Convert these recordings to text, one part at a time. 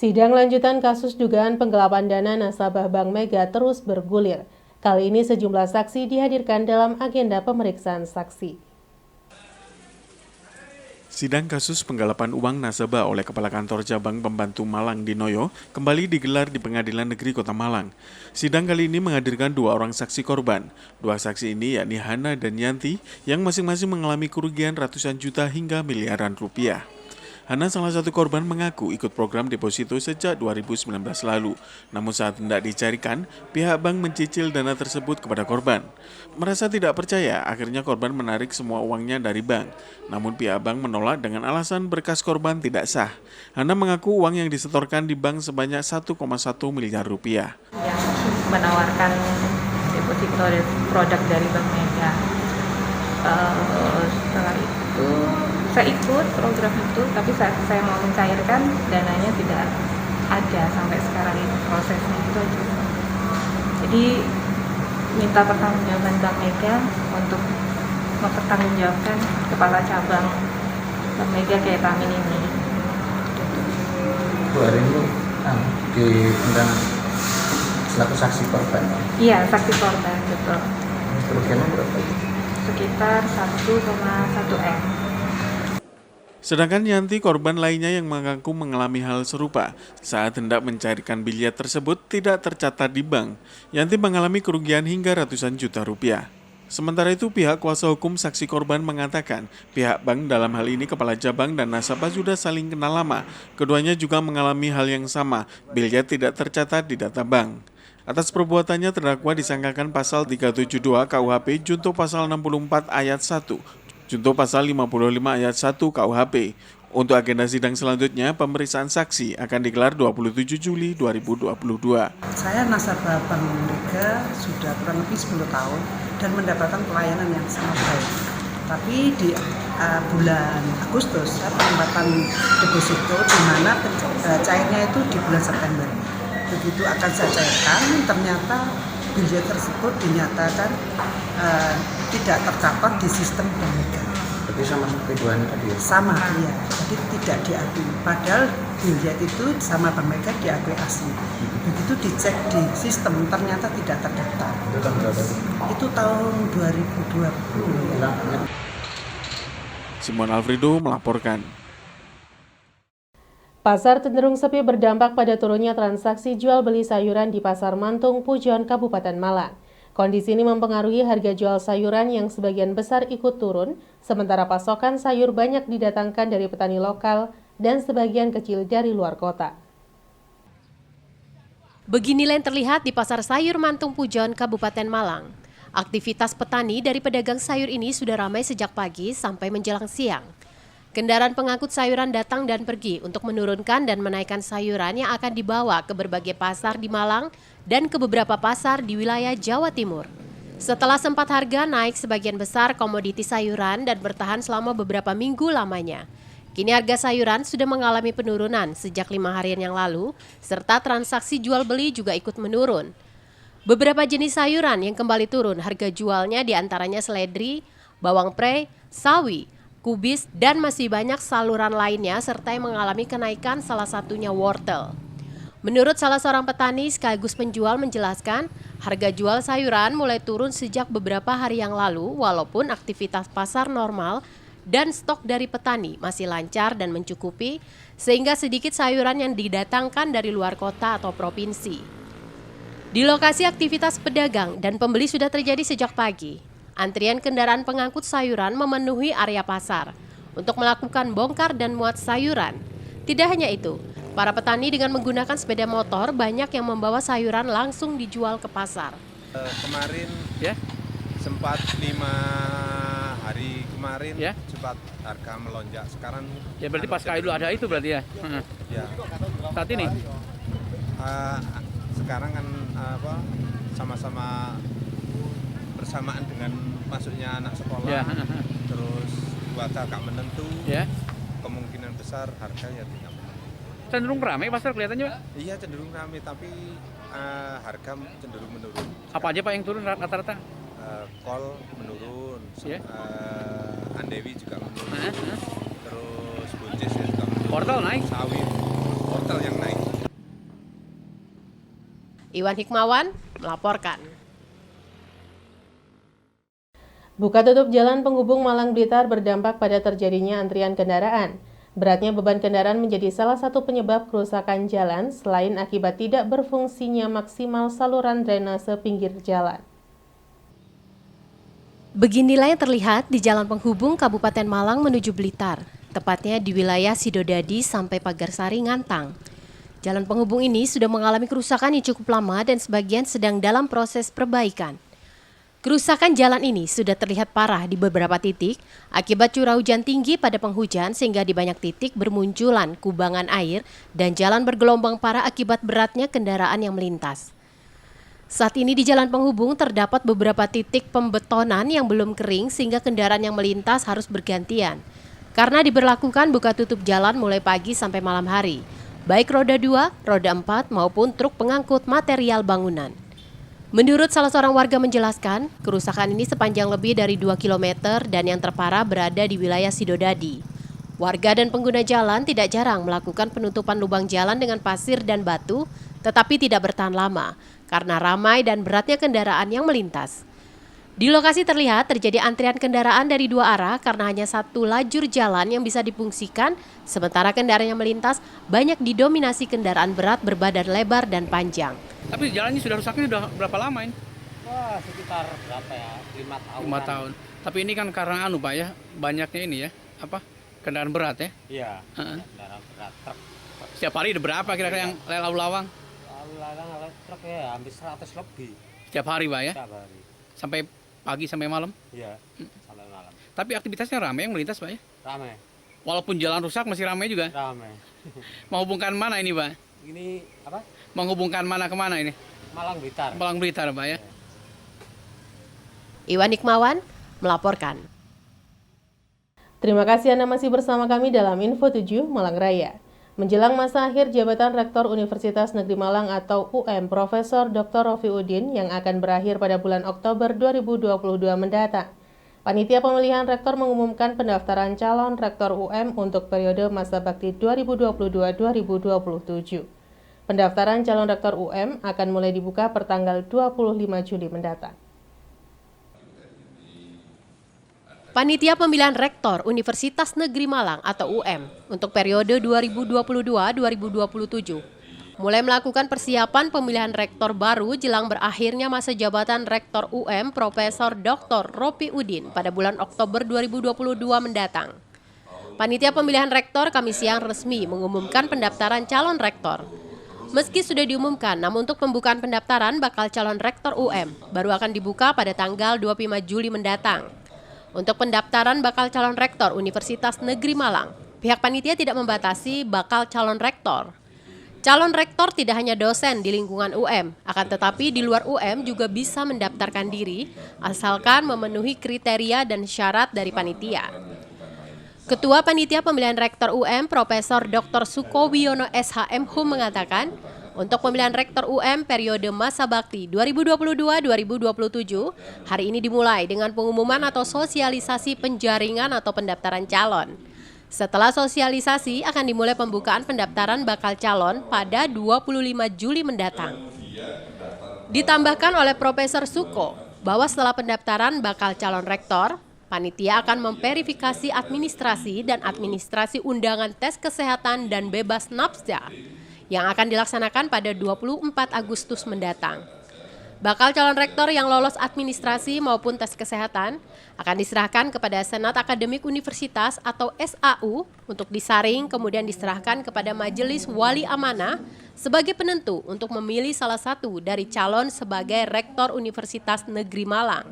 Sidang lanjutan kasus dugaan penggelapan dana nasabah Bank Mega terus bergulir. Kali ini sejumlah saksi dihadirkan dalam agenda pemeriksaan saksi. Sidang kasus penggelapan uang nasabah oleh Kepala Kantor Cabang Pembantu Malang Dinoyo kembali digelar di Pengadilan Negeri Kota Malang. Sidang kali ini menghadirkan dua orang saksi korban. Dua saksi ini yakni Hana dan Yanti yang masing-masing mengalami kerugian ratusan juta hingga miliaran rupiah. Hana, salah satu korban, mengaku ikut program deposito sejak 2019 lalu. Namun saat hendak dicarikan, pihak bank mencicil dana tersebut kepada korban. Merasa tidak percaya, akhirnya korban menarik semua uangnya dari bank. Namun pihak bank menolak dengan alasan berkas korban tidak sah. Hana mengaku uang yang disetorkan di bank sebanyak 1,1 miliar rupiah. Yang menawarkan deposito produk dari Bank Mega. Setelah itu saya ikut program itu, tapi saat saya mau mencairkan dananya tidak ada sampai sekarang ini prosesnya itu aja. Jadi minta pertanggungjawaban Bank Mega untuk mempertanggungjawabkan kepala cabang Bank Mega kayak Tamin ini. Bu, hari ini diundang selaku saksi korban. Iya, saksi korban, betul. Kerugiannya berapa? Sekitar 1,1 M. Sedangkan Yanti, korban lainnya yang mengaku mengalami hal serupa, saat hendak mencairkan biliet tersebut tidak tercatat di bank. Yanti mengalami kerugian hingga ratusan juta rupiah. Sementara itu pihak kuasa hukum saksi korban mengatakan pihak bank, dalam hal ini kepala cabang dan nasabah, sudah saling kenal lama. Keduanya juga mengalami hal yang sama, biliet tidak tercatat di data bank. Atas perbuatannya terdakwa disangkakan pasal 372 KUHP junto pasal 64 ayat 1. Junto pasal 55 ayat 1 KUHP. Untuk agenda sidang selanjutnya, pemeriksaan saksi akan digelar 27 Juli 2022. Saya nasabah Bank Mega sudah kurang lebih 10 tahun dan mendapatkan pelayanan yang sangat baik. Tapi di bulan Agustus saya penempatan deposito di mana cairnya itu di bulan September. Begitu akan saya cairkan, ternyata biliet tersebut dinyatakan tidak tercatat di sistem Bank Mega. Berarti sama seperti Bu Hana tadi ya? Sama, iya. Jadi tidak diakui. Padahal biliet itu sama Bank Mega diakui asli. Begitu dicek di sistem, ternyata tidak terdaftar. Itu tahun berapa? Itu tahun 2020 ya. Simon Alfredo melaporkan. Pasar cenderung sepi berdampak pada turunnya transaksi jual beli sayuran di Pasar Mantung, Pujon, Kabupaten Malang. Kondisi ini mempengaruhi harga jual sayuran yang sebagian besar ikut turun, sementara pasokan sayur banyak didatangkan dari petani lokal dan sebagian kecil dari luar kota. Beginilah yang terlihat di Pasar Sayur Mantung Pujon, Kabupaten Malang. Aktivitas petani dari pedagang sayur ini sudah ramai sejak pagi sampai menjelang siang. Kendaraan pengangkut sayuran datang dan pergi untuk menurunkan dan menaikkan sayuran yang akan dibawa ke berbagai pasar di Malang dan ke beberapa pasar di wilayah Jawa Timur. Setelah sempat harga naik sebagian besar komoditi sayuran dan bertahan selama beberapa minggu lamanya. Kini harga sayuran sudah mengalami penurunan sejak 5 harian yang lalu, serta transaksi jual beli juga ikut menurun. Beberapa jenis sayuran yang kembali turun harga jualnya diantaranya seledri, bawang prei, sawi, kubis, dan masih banyak saluran lainnya serta yang mengalami kenaikan, salah satunya wortel. Menurut salah seorang petani sekaligus penjual menjelaskan, harga jual sayuran mulai turun sejak beberapa hari yang lalu walaupun aktivitas pasar normal dan stok dari petani masih lancar dan mencukupi sehingga sedikit sayuran yang didatangkan dari luar kota atau provinsi. Di lokasi aktivitas pedagang dan pembeli sudah terjadi sejak pagi. Antrian kendaraan pengangkut sayuran memenuhi area pasar untuk melakukan bongkar dan muat sayuran. Tidak hanya itu, para petani dengan menggunakan sepeda motor banyak yang membawa sayuran langsung dijual ke pasar. Kemarin ya sempat 5 hari kemarin ya, sempat harga melonjak. Sekarang ya berarti pasca Idul Adha itu berarti ya. Ya. Saat ini sekarang kan sama-sama bersamaan dengan masuknya anak sekolah, ya. Terus cuaca agak menentu, ya. Kemungkinan besar harga ya tidak menentu. Cenderung ramai pasar kelihatannya Pak? Iya cenderung ramai, tapi harga cenderung menurun. Apa aja Pak yang turun rata-rata? Kol menurun, ya. Andewi juga menurun, terus buncis ya juga menurun. Wortel naik? Sawit, wortel yang naik. Iwan Hikmawan melaporkan. Buka tutup jalan penghubung Malang Blitar berdampak pada terjadinya antrian kendaraan. Beratnya beban kendaraan menjadi salah satu penyebab kerusakan jalan selain akibat tidak berfungsinya maksimal saluran drainase pinggir jalan. Beginilah yang terlihat di jalan penghubung Kabupaten Malang menuju Blitar, tepatnya di wilayah Sidodadi sampai Pagarsari Ngantang. Jalan penghubung ini sudah mengalami kerusakan yang cukup lama dan sebagian sedang dalam proses perbaikan. Kerusakan jalan ini sudah terlihat parah di beberapa titik akibat curah hujan tinggi pada penghujan sehingga di banyak titik bermunculan kubangan air dan jalan bergelombang parah akibat beratnya kendaraan yang melintas. Saat ini di jalan penghubung terdapat beberapa titik pembetonan yang belum kering sehingga kendaraan yang melintas harus bergantian. Karena diberlakukan buka tutup jalan mulai pagi sampai malam hari, baik roda 2, roda 4 maupun truk pengangkut material bangunan. Menurut salah seorang warga menjelaskan, kerusakan ini sepanjang lebih dari 2 km dan yang terparah berada di wilayah Sidodadi. Warga dan pengguna jalan tidak jarang melakukan penutupan lubang jalan dengan pasir dan batu, tetapi tidak bertahan lama karena ramai dan beratnya kendaraan yang melintas. Di lokasi terlihat terjadi antrian kendaraan dari 2 arah karena hanya satu lajur jalan yang bisa difungsikan, sementara kendaraan yang melintas banyak didominasi kendaraan berat berbadan lebar dan panjang. Tapi jalannya sudah rusaknya sudah berapa lama ini? Wah, sekitar berapa ya? 5 tahun. 5 tahun. Tapi ini kan karena Pak ya, banyaknya ini ya, kendaraan berat ya? Iya, kendaraan berat truk. Setiap hari ada berapa kira-kira yang lalu lawang? Lalu lalang truk ya, hampir 100 lebih. Setiap hari Pak ya? Setiap hari. Sampai pagi sampai malam? Iya, sampai malam. Tapi aktivitasnya ramai yang melintas Pak ya? Ramai. Walaupun jalan rusak masih ramai juga? Ramai. Menghubungkan mana ini Pak? Ini apa? Menghubungkan mana ke mana ini? Malang Blitar. Malang Blitar Pak ya? Iwan Hikmawan melaporkan. Terima kasih Anda masih bersama kami dalam Info 7 Malang Raya. Menjelang masa akhir jabatan Rektor Universitas Negeri Malang atau UM Profesor Dr. Ropi Udin yang akan berakhir pada bulan Oktober 2022 mendatang, Panitia Pemilihan Rektor mengumumkan pendaftaran calon Rektor UM untuk periode masa bakti 2022-2027. Pendaftaran calon Rektor UM akan mulai dibuka pertanggal 25 Juli mendatang. Panitia Pemilihan Rektor Universitas Negeri Malang atau UM untuk periode 2022-2027 mulai melakukan persiapan pemilihan rektor baru jelang berakhirnya masa jabatan Rektor UM Profesor Dr. Ropi Udin pada bulan Oktober 2022 mendatang. Panitia Pemilihan Rektor Kamis siang resmi mengumumkan pendaftaran calon rektor. Meski sudah diumumkan, namun untuk pembukaan pendaftaran bakal calon rektor UM baru akan dibuka pada tanggal 25 Juli mendatang. Untuk pendaftaran bakal calon rektor Universitas Negeri Malang, pihak panitia tidak membatasi bakal calon rektor. Calon rektor tidak hanya dosen di lingkungan UM, akan tetapi di luar UM juga bisa mendaftarkan diri asalkan memenuhi kriteria dan syarat dari panitia. Ketua Panitia Pemilihan Rektor UM, Profesor Dr. Sukowiono SHM Hum mengatakan, untuk pemilihan Rektor UM periode masa bakti 2022-2027, hari ini dimulai dengan pengumuman atau sosialisasi penjaringan atau pendaftaran calon. Setelah sosialisasi, akan dimulai pembukaan pendaftaran bakal calon pada 25 Juli mendatang. Ditambahkan oleh Profesor Suko, bahwa setelah pendaftaran bakal calon rektor, panitia akan memverifikasi administrasi dan administrasi undangan tes kesehatan dan bebas nafsa yang akan dilaksanakan pada 24 Agustus mendatang. Bakal calon rektor yang lolos administrasi maupun tes kesehatan akan diserahkan kepada Senat Akademik Universitas atau SAU untuk disaring kemudian diserahkan kepada Majelis Wali Amanah sebagai penentu untuk memilih salah satu dari calon sebagai Rektor Universitas Negeri Malang.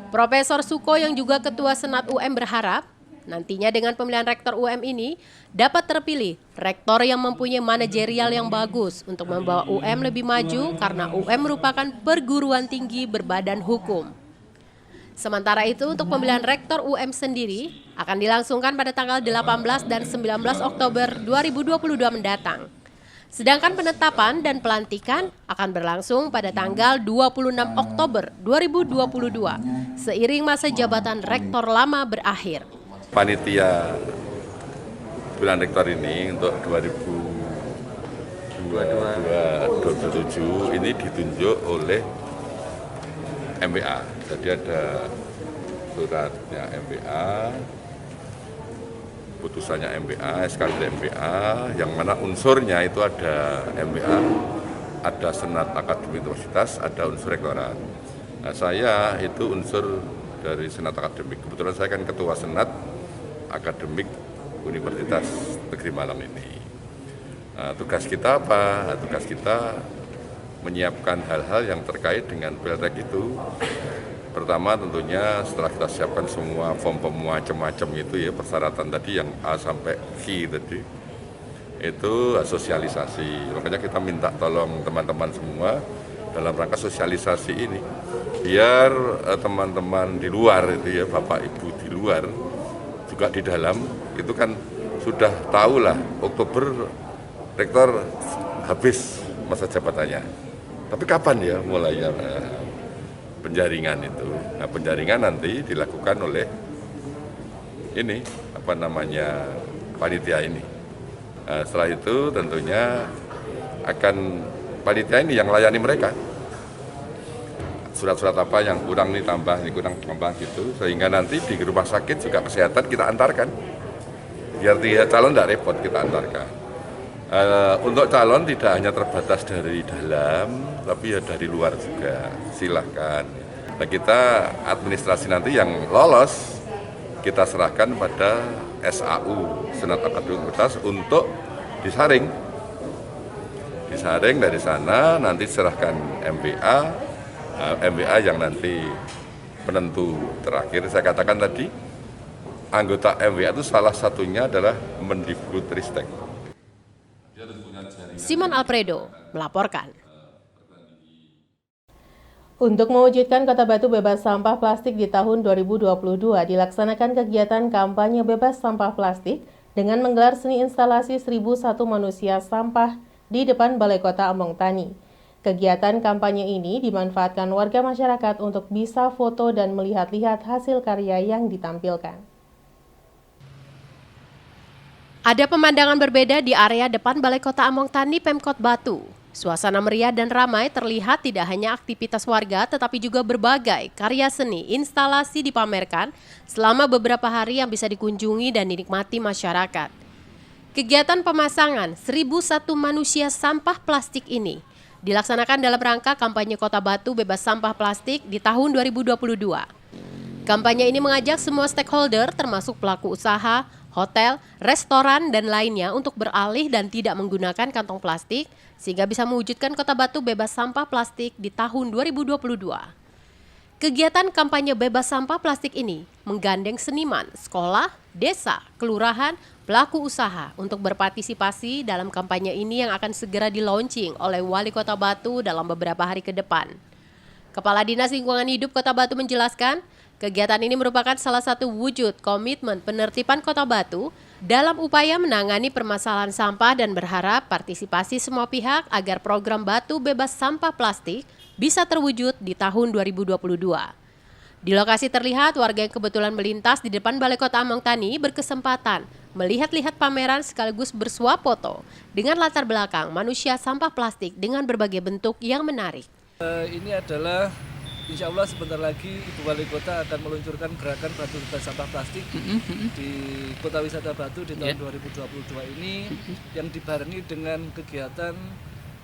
Profesor Suko yang juga Ketua Senat UM berharap nantinya dengan pemilihan Rektor UM ini dapat terpilih rektor yang mempunyai manajerial yang bagus untuk membawa UM lebih maju karena UM merupakan perguruan tinggi berbadan hukum. Sementara itu untuk pemilihan Rektor UM sendiri akan dilangsungkan pada tanggal 18 dan 19 Oktober 2022 mendatang. Sedangkan penetapan dan pelantikan akan berlangsung pada tanggal 26 Oktober 2022 seiring masa jabatan rektor lama berakhir. Panitia pemilihan rektor ini untuk 2022 2007 ini ditunjuk oleh MBA. Jadi ada suratnya MBA, putusannya MBA, SK dari MBA, yang mana unsurnya itu ada MBA, ada Senat Akademik Universitas, ada unsur rektorat. Nah, saya itu unsur dari Senat Akademik. Kebetulan saya kan Ketua Senat Akademik Universitas Negeri Malang ini. Nah, tugas kita apa? Nah, tugas kita menyiapkan hal-hal yang terkait dengan Pelrek itu. Pertama tentunya setelah kita siapkan semua form-form macam-macam itu ya, persyaratan tadi yang A sampai Q tadi, itu sosialisasi. Makanya kita minta tolong teman-teman semua dalam rangka sosialisasi ini, biar teman-teman di luar itu ya, Bapak Ibu di luar juga di dalam itu kan sudah tahu lah Oktober Rektor habis masa jabatannya. Tapi kapan ya mulainya penjaringan itu? Nah, penjaringan nanti dilakukan oleh ini panitia ini. Nah, setelah itu tentunya akan panitia ini yang layani mereka. Surat-surat apa yang kurang ini tambah gitu, sehingga nanti di rumah sakit juga kesehatan kita antarkan. Biar dia calon tidak repot, kita antarkan. Untuk calon tidak hanya terbatas dari dalam, tapi ya dari luar juga, silahkan. Nah, kita administrasi nanti yang lolos, kita serahkan pada SAU, Senat Akademik Universitas, untuk disaring. Disaring dari sana, nanti serahkan MBA, MBA yang nanti penentu terakhir. Saya katakan tadi, anggota MBA itu salah satunya adalah Mendikbudristek. Simon Alfredo melaporkan. Untuk mewujudkan Kota Batu bebas sampah plastik di tahun 2022, dilaksanakan kegiatan kampanye bebas sampah plastik dengan menggelar seni instalasi 1001 manusia sampah di depan Balai Kota Ambong Tani. Kegiatan kampanye ini dimanfaatkan warga masyarakat untuk bisa foto dan melihat-lihat hasil karya yang ditampilkan. Ada pemandangan berbeda di area depan Balai Kota Ambong Tani Pemkot Batu. Suasana meriah dan ramai terlihat tidak hanya aktivitas warga tetapi juga berbagai karya seni instalasi dipamerkan selama beberapa hari yang bisa dikunjungi dan dinikmati masyarakat. Kegiatan pemasangan 1001 manusia sampah plastik ini dilaksanakan dalam rangka kampanye Kota Batu bebas sampah plastik di tahun 2022. Kampanye ini mengajak semua stakeholder termasuk pelaku usaha, hotel, restoran, dan lainnya untuk beralih dan tidak menggunakan kantong plastik sehingga bisa mewujudkan Kota Batu bebas sampah plastik di tahun 2022. Kegiatan kampanye bebas sampah plastik ini menggandeng seniman, sekolah, desa, kelurahan, pelaku usaha untuk berpartisipasi dalam kampanye ini yang akan segera di-launching oleh Wali Kota Batu dalam beberapa hari ke depan. Kepala Dinas Lingkungan Hidup Kota Batu menjelaskan, kegiatan ini merupakan salah satu wujud komitmen penertiban Kota Batu dalam upaya menangani permasalahan sampah dan berharap partisipasi semua pihak agar program Batu bebas sampah plastik bisa terwujud di tahun 2022. Di lokasi terlihat warga yang kebetulan melintas di depan Balai Kota Ambong Tani berkesempatan melihat-lihat pameran sekaligus bersuap foto dengan latar belakang manusia sampah plastik dengan berbagai bentuk yang menarik. Ini adalah insya Allah sebentar lagi Ibu Wali Kota akan meluncurkan gerakan Batu bebas sampah plastik di Kota Wisata Batu di tahun 2022 ini yang dibarengi dengan kegiatan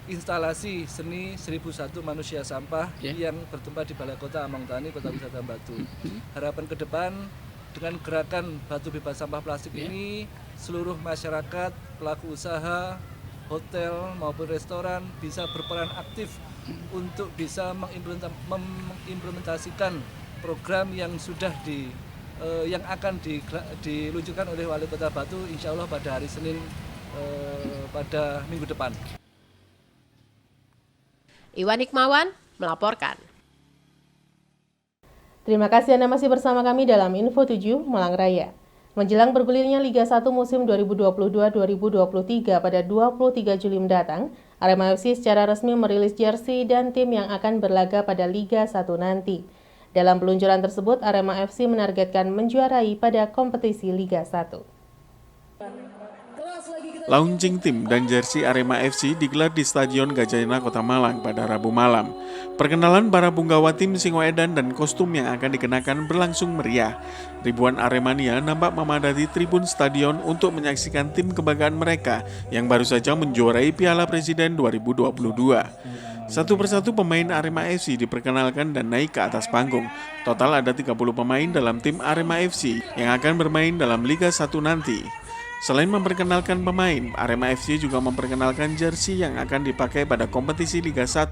instalasi seni 1001 manusia sampah yang bertempat di Balai Kota Ambong Tani, Kota Wisata Batu. Harapan ke depan dengan gerakan Batu bebas sampah plastik ini seluruh masyarakat, pelaku usaha, hotel maupun restoran bisa berperan aktif untuk bisa mengimplementasikan program yang sudah yang akan diluncurkan oleh Wali Kota Batu insya Allah pada hari Senin pada minggu depan. Iwan Hikmawan melaporkan. Terima kasih Anda masih bersama kami dalam Info 7 Malang Raya. Menjelang bergulirnya Liga 1 musim 2022-2023 pada 23 Juli mendatang, Arema FC secara resmi merilis jersey dan tim yang akan berlaga pada Liga 1 nanti. Dalam peluncuran tersebut, Arema FC menargetkan menjuarai pada kompetisi Liga 1. Launching tim dan jersey Arema FC digelar di Stadion Gajayana Kota Malang pada Rabu malam. Perkenalan para punggawa tim Singoedan dan kostum yang akan dikenakan berlangsung meriah. Ribuan Aremania nampak memadati tribun stadion untuk menyaksikan tim kebanggaan mereka yang baru saja menjuarai Piala Presiden 2022. Satu persatu pemain Arema FC diperkenalkan dan naik ke atas panggung. Total ada 30 pemain dalam tim Arema FC yang akan bermain dalam Liga 1 nanti. Selain memperkenalkan pemain, Arema FC juga memperkenalkan jersey yang akan dipakai pada kompetisi Liga 1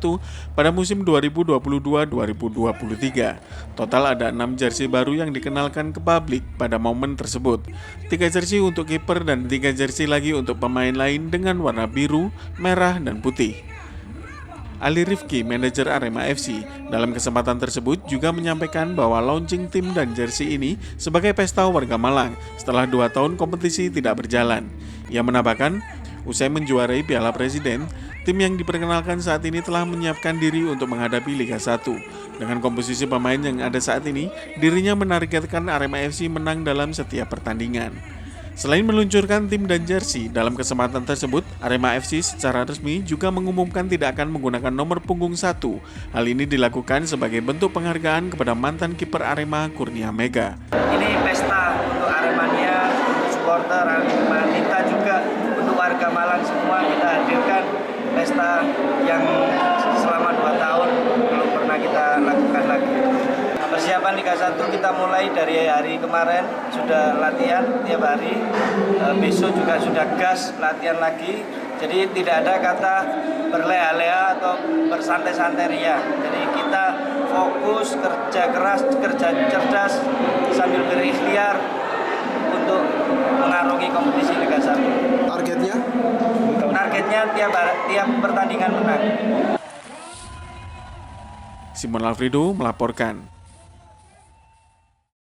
pada musim 2022-2023. Total ada 6 jersey baru yang dikenalkan ke publik pada momen tersebut. 3 jersey untuk kiper dan 3 jersey lagi untuk pemain lain dengan warna biru, merah, dan putih. Ali Rifki, manajer Arema FC, dalam kesempatan tersebut juga menyampaikan bahwa launching tim dan jersey ini sebagai pesta warga Malang setelah 2 tahun kompetisi tidak berjalan. Ia menambahkan, usai menjuarai Piala Presiden, tim yang diperkenalkan saat ini telah menyiapkan diri untuk menghadapi Liga 1. Dengan komposisi pemain yang ada saat ini, dirinya menargetkan Arema FC menang dalam setiap pertandingan. Selain meluncurkan tim dan jersey, dalam kesempatan tersebut, Arema FC secara resmi juga mengumumkan tidak akan menggunakan nomor punggung 1. Hal ini dilakukan sebagai bentuk penghargaan kepada mantan kiper Arema, Kurnia Mega. Ini pesta untuk Aremania, untuk supporter Arema, juga untuk warga Malang semua kita hadirkan pesta yang selama 2 tahun belum pernah kita lakukan lagi. Persiapan Liga 1 kita mulai dari hari kemarin, sudah latihan tiap hari, besok juga sudah gas latihan lagi, jadi tidak ada kata berleha-leha atau bersantai-santai ria. Jadi kita fokus, kerja keras, kerja cerdas, sambil berikhtiar untuk mengarungi kompetisi Liga 1. Targetnya? Targetnya tiap pertandingan menang. Simon Alfredo melaporkan.